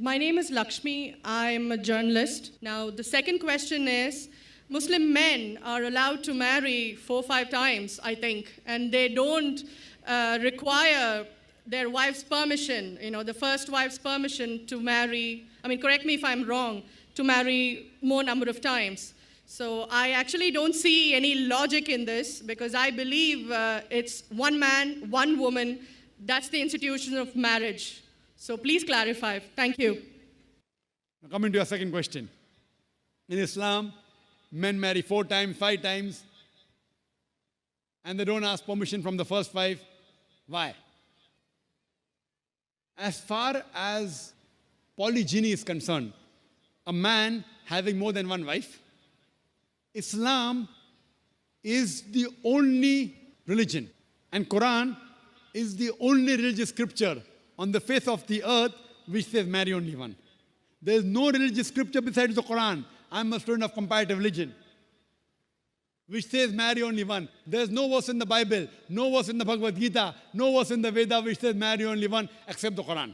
My name is Lakshmi. I'm a journalist. Now, the second question is, Muslim men are allowed to marry 4 or 5 times, I think, and they don't require their wife's permission, the first wife's permission to marry, correct me if I'm wrong, to marry more number of times. So I actually don't see any logic in this because I believe it's one man, one woman. That's the institution of marriage. So please clarify. Thank you. Now coming to your second question. In Islam, men marry 4 times, 5 times, and they don't ask permission from the first 5. Why? As far as polygyny is concerned, a man having more than one wife, Islam is the only religion, and Quran is the only religious scripture on the face of the earth which says marry only one. There is no religious scripture besides the Quran. I'm a student of comparative religion, which says marry only one. There's no verse in the Bible, no verse in the Bhagavad Gita, no verse in the Veda which says marry only one except the Quran.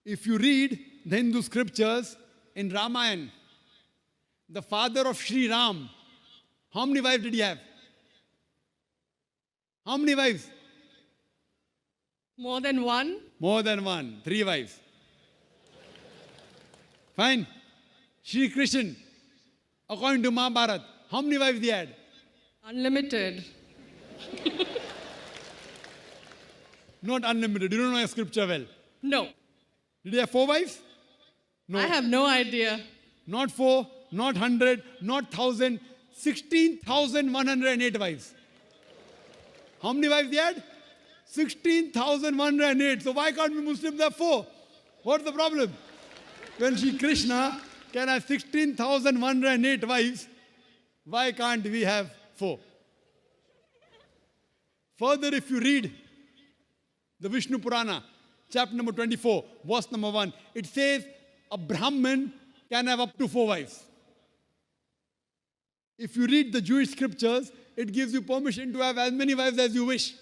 If you read the Hindu scriptures in Ramayana, the father of Sri Ram, how many wives did he have? How many wives? More than one? More than one. 3 wives. Fine. Shri Krishna, according to Mahabharata, how many wives he had? Unlimited. Not unlimited. You don't know your scripture well. No. Did he have 4 wives? No. I have no idea. Not 4, not 100, not 1,000, 16,108 wives. How many wives he had? 16,108. So why can't we Muslims have 4? What's the problem? When Shri Krishna can have 16,108 wives, why can't we have 4? Further, if you read the Vishnu Purana, chapter number 24, verse number 1, it says a Brahmin can have up to 4 wives. If you read the Jewish scriptures, it gives you permission to have as many wives as you wish.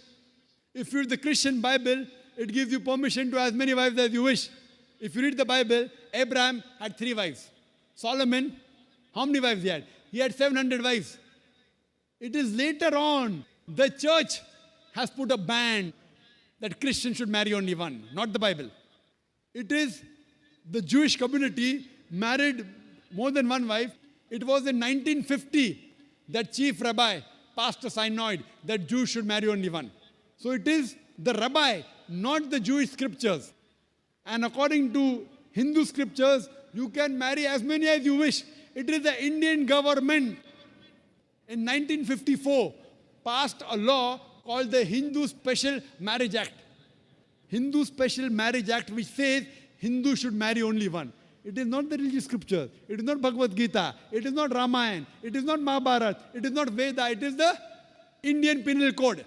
If you read the Christian Bible, it gives you permission to have as many wives as you wish. If you read the Bible, Abraham had 3 wives. Solomon, how many wives he had? He had 700 wives. It is later on, the church has put a ban that Christians should marry only one, not the Bible. It is the Jewish community married more than one wife. It was in 1950 that chief rabbi passed a synod that Jews should marry only one. So it is the rabbi, not the Jewish scriptures. And according to Hindu scriptures, you can marry as many as you wish. It is the Indian government in 1954 passed a law called the Hindu Special Marriage Act. Hindu Special Marriage Act, which says Hindus should marry only one. It is not the religious scripture. It is not Bhagavad Gita. It is not Ramayana. It is not Mahabharata. It is not Veda. It is the Indian Penal Code.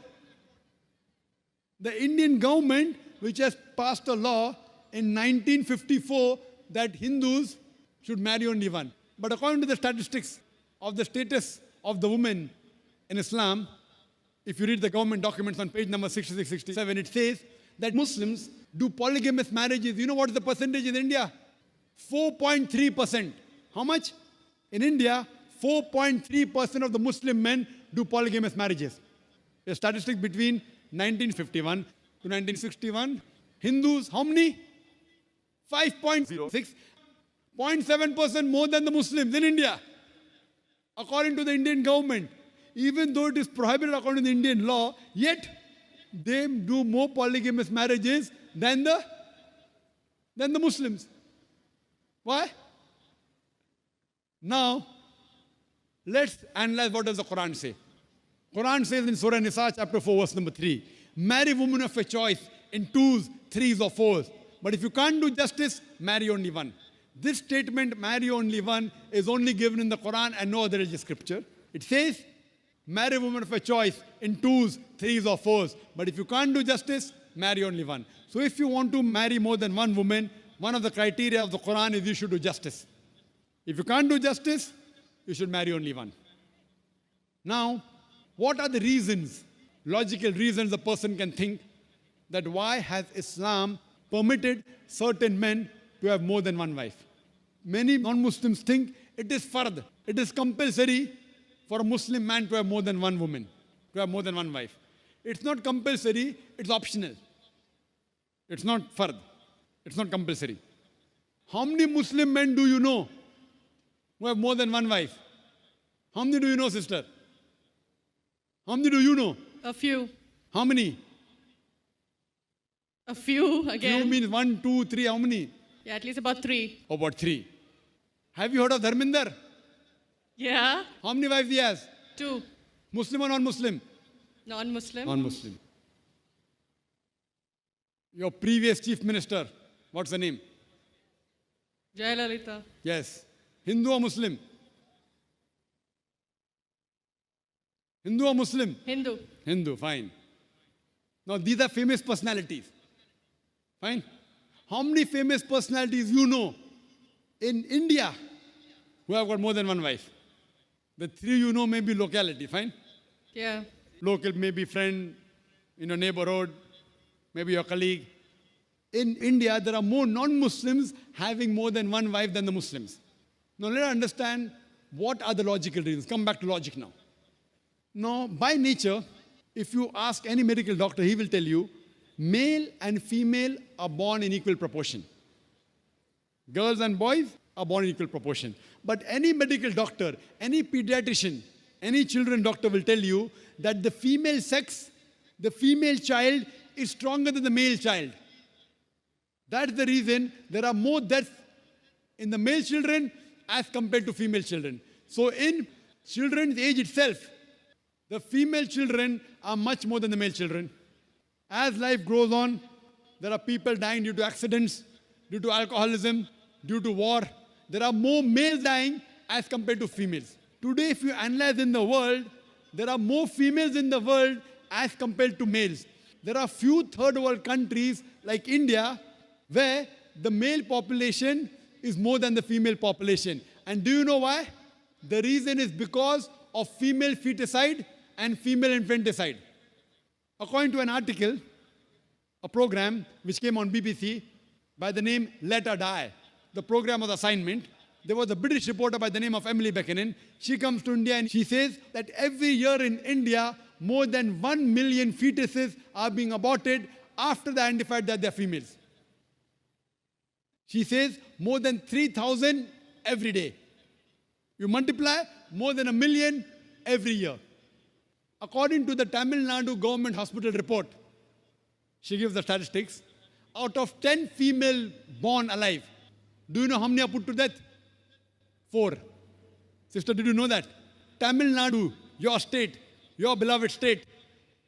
The Indian government, which has passed a law in 1954 that Hindus should marry only one. But according to the statistics of the status of the women in Islam, if you read the government documents on page number 66, 67, it says that Muslims do polygamous marriages. You know what is the percentage in India? 4.3%. How much? In India, 4.3% of the Muslim men do polygamous marriages. A statistic between 1951 to 1961. Hindus, how many? 5.06. 0.7% more than the Muslims in India, according to the Indian government. Even though it is prohibited according to the Indian law, yet they do more polygamous marriages than the Muslims. Why? Now, let's analyze what does the Quran say. Quran says in Surah Nisa, chapter 4, verse number 3, marry women of your choice in 2s, 3s or 4s. But if you can't do justice, marry only one. This statement, marry only one, is only given in the Quran and no other religious scripture. It says, marry women of your choice in 2s, 3s or 4s. But if you can't do justice, marry only one. So if you want to marry more than one woman, one of the criteria of the Quran is you should do justice. If you can't do justice, you should marry only one. Now, what are the reasons, logical reasons a person can think that why has Islam permitted certain men to have more than one wife. Many non-Muslims think it is fard. It is compulsory for a Muslim man to have more than one woman, to have more than one wife. It's not compulsory, it's optional. It's not fard. It's not compulsory. How many Muslim men do you know who have more than one wife? How many do you know, sister? How many do you know? A few. How many? A few again. Few means 1, 2, 3. How many? Yeah, at least about 3. About 3. Have you heard of Dharminder? Yeah. How many wives he has? 2. Muslim or non-Muslim? Non-Muslim. Non-Muslim. Your previous chief minister, what's the name? Jayalalitha. Yes. Hindu or Muslim? Hindu or Muslim? Hindu. Hindu, fine. Now these are famous personalities. Fine. How many famous personalities you know in India who have got more than one wife? The 3 you know may be locality, fine? Yeah. Local, maybe friend in your neighborhood, maybe your colleague. In India, there are more non-Muslims having more than one wife than the Muslims. Now let us understand what are the logical reasons. Come back to logic now. Now, by nature, if you ask any medical doctor, he will tell you, male and female are born in equal proportion. Girls and boys are born in equal proportion. But any medical doctor, any pediatrician, any children doctor will tell you that the female sex, the female child is stronger than the male child. That's the reason there are more deaths in the male children as compared to female children. So in children's age itself, the female children are much more than the male children. As life goes on, there are people dying due to accidents, due to alcoholism, due to war. There are more males dying as compared to females. Today, if you analyze in the world, there are more females in the world as compared to males. There are few third world countries like India where the male population is more than the female population. And do you know why? The reason is because of female feticide and female infanticide. According to an article, a program which came on BBC by the name Let Her Die, the program was assignment. There was a British reporter by the name of Emily Buchanan. She comes to India and she says that every year in India, more than 1 million fetuses are being aborted after they identified that they're females. She says more than 3,000 every day. You multiply, more than 1 million every year. According to the Tamil Nadu government hospital report, she gives the statistics, out of 10 female born alive, do you know how many are put to death? 4. Sister, did you know that? Tamil Nadu, your state, your beloved state,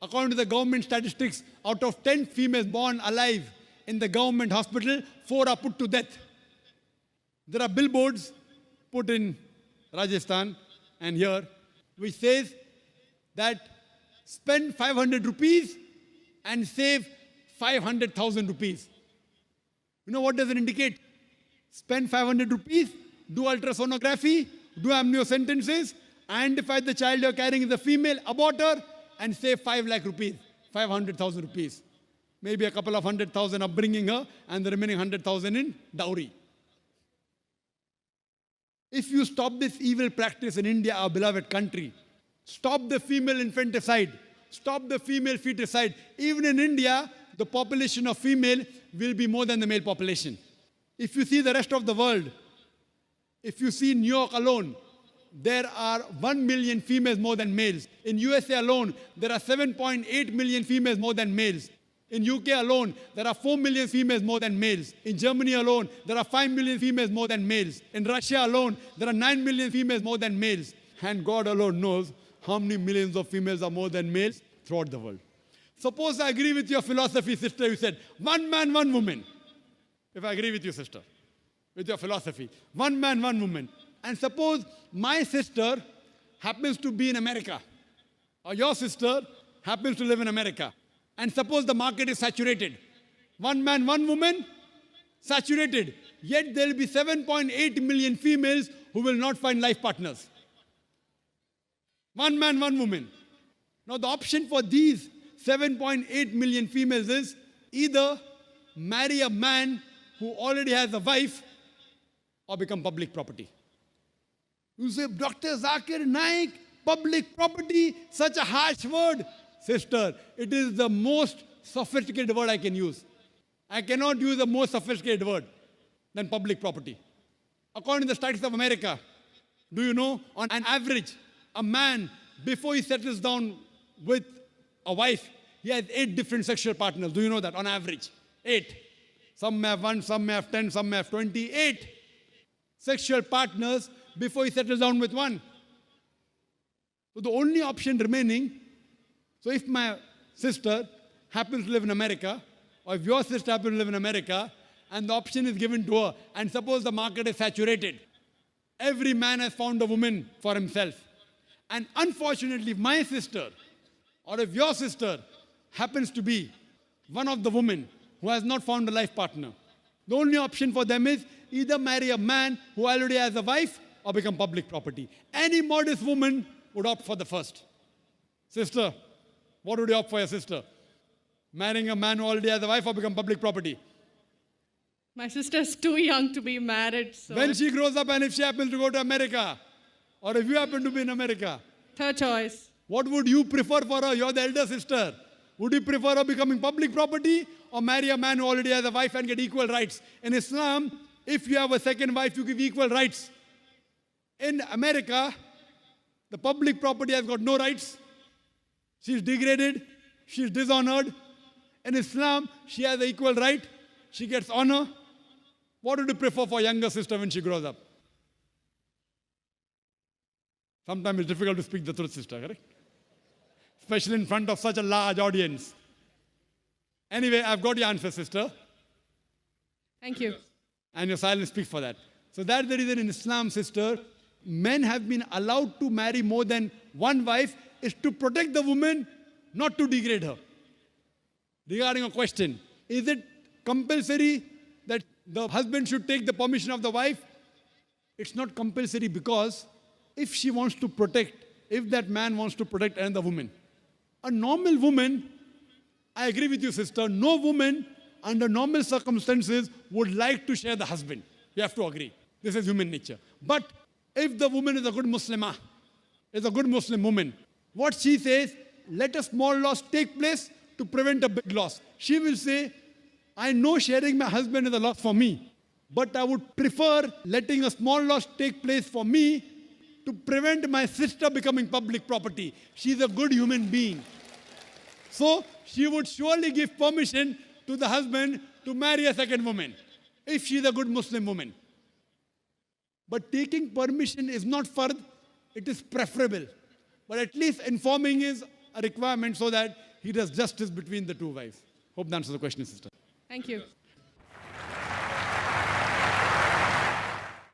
according to the government statistics, out of 10 females born alive in the government hospital, 4 are put to death. There are billboards put in Rajasthan and here, which says that spend 500 rupees and save 500,000 rupees. You know what does it indicate? Spend 500 rupees, do ultrasonography, do amniocentesis, identify the child you're carrying is a female, abort her, and save 5 lakh rupees, 500,000 rupees. Maybe a couple of 100,000 upbringing her, and the remaining 100,000 in dowry. If you stop this evil practice in India, our beloved country, stop the female infanticide, stop the female feticide. Even in India, the population of female will be more than the male population. If you see the rest of the world, if you see New York alone, there are 1 million females more than males. In USA alone, there are 7.8 million females more than males. In UK alone, there are 4 million females more than males. In Germany alone, there are 5 million females more than males. In Russia alone, there are 9 million females more than males. And God alone knows how many millions of females are more than males throughout the world. Suppose I agree with your philosophy, sister, you said, 1 man, 1 woman. If I agree with you, sister, with your philosophy, 1 man, 1 woman. And suppose my sister happens to be in America, or your sister happens to live in America. And suppose the market is saturated. 1 man, 1 woman, saturated. Yet there will be 7.8 million females who will not find life partners. 1 man, 1 woman. Now the option for these 7.8 million females is either marry a man who already has a wife or become public property? You say, Dr. Zakir Naik, public property, such a harsh word. Sister, it is the most sophisticated word I can use. I cannot use a more sophisticated word than public property. According to the Statistics of America, do you know, on an average, a man, before he settles down with a wife, he has 8 different sexual partners. Do you know that? On average, 8. Some may have 1, some may have 10, some may have 20. 8 sexual partners before he settles down with one. So the only option remaining, so if my sister happens to live in America, or if your sister happens to live in America, and the option is given to her, and suppose the market is saturated, every man has found a woman for himself. And unfortunately, if my sister, or if your sister happens to be one of the women who has not found a life partner, the only option for them is either marry a man who already has a wife or become public property. Any modest woman would opt for the first. Sister, what would you opt for your sister? Marrying a man who already has a wife or become public property? My sister's too young to be married. So When she grows up and if she happens to go to America, or if you happen to be in America, third choice. what would you prefer for her? You're the elder sister. Would you prefer her becoming public property or marry a man who already has a wife and get equal rights? In Islam, if you have a second wife, you give equal rights. In America, the public property has got no rights. She's degraded. She's dishonored. In Islam, she has an equal right. She gets honor. What would you prefer for younger sister when she grows up? Sometimes it's difficult to speak the truth, sister, correct? Especially in front of such a large audience. Anyway, I've got your answer, sister. Thank you. And your silence speaks for that. So that's the reason in Islam, sister, men have been allowed to marry more than one wife is to protect the woman, not to degrade her. Regarding a question, is it compulsory that the husband should take the permission of the wife? It's not compulsory because if she wants to protect, if that man wants to protect another woman, a normal woman, I agree with you, sister, no woman under normal circumstances would like to share the husband. You have to agree. This is human nature. But if the woman is a good Muslimah, is a good Muslim woman, what she says, let a small loss take place to prevent a big loss. She will say, I know sharing my husband is a loss for me, but I would prefer letting a small loss take place for me to prevent my sister becoming public property. She's a good human being. So she would surely give permission to the husband to marry a second woman, if she's a good Muslim woman. But taking permission is not fard, it is preferable. But at least informing is a requirement so that he does justice between the two wives. Hope that answers the question, sister. Thank you.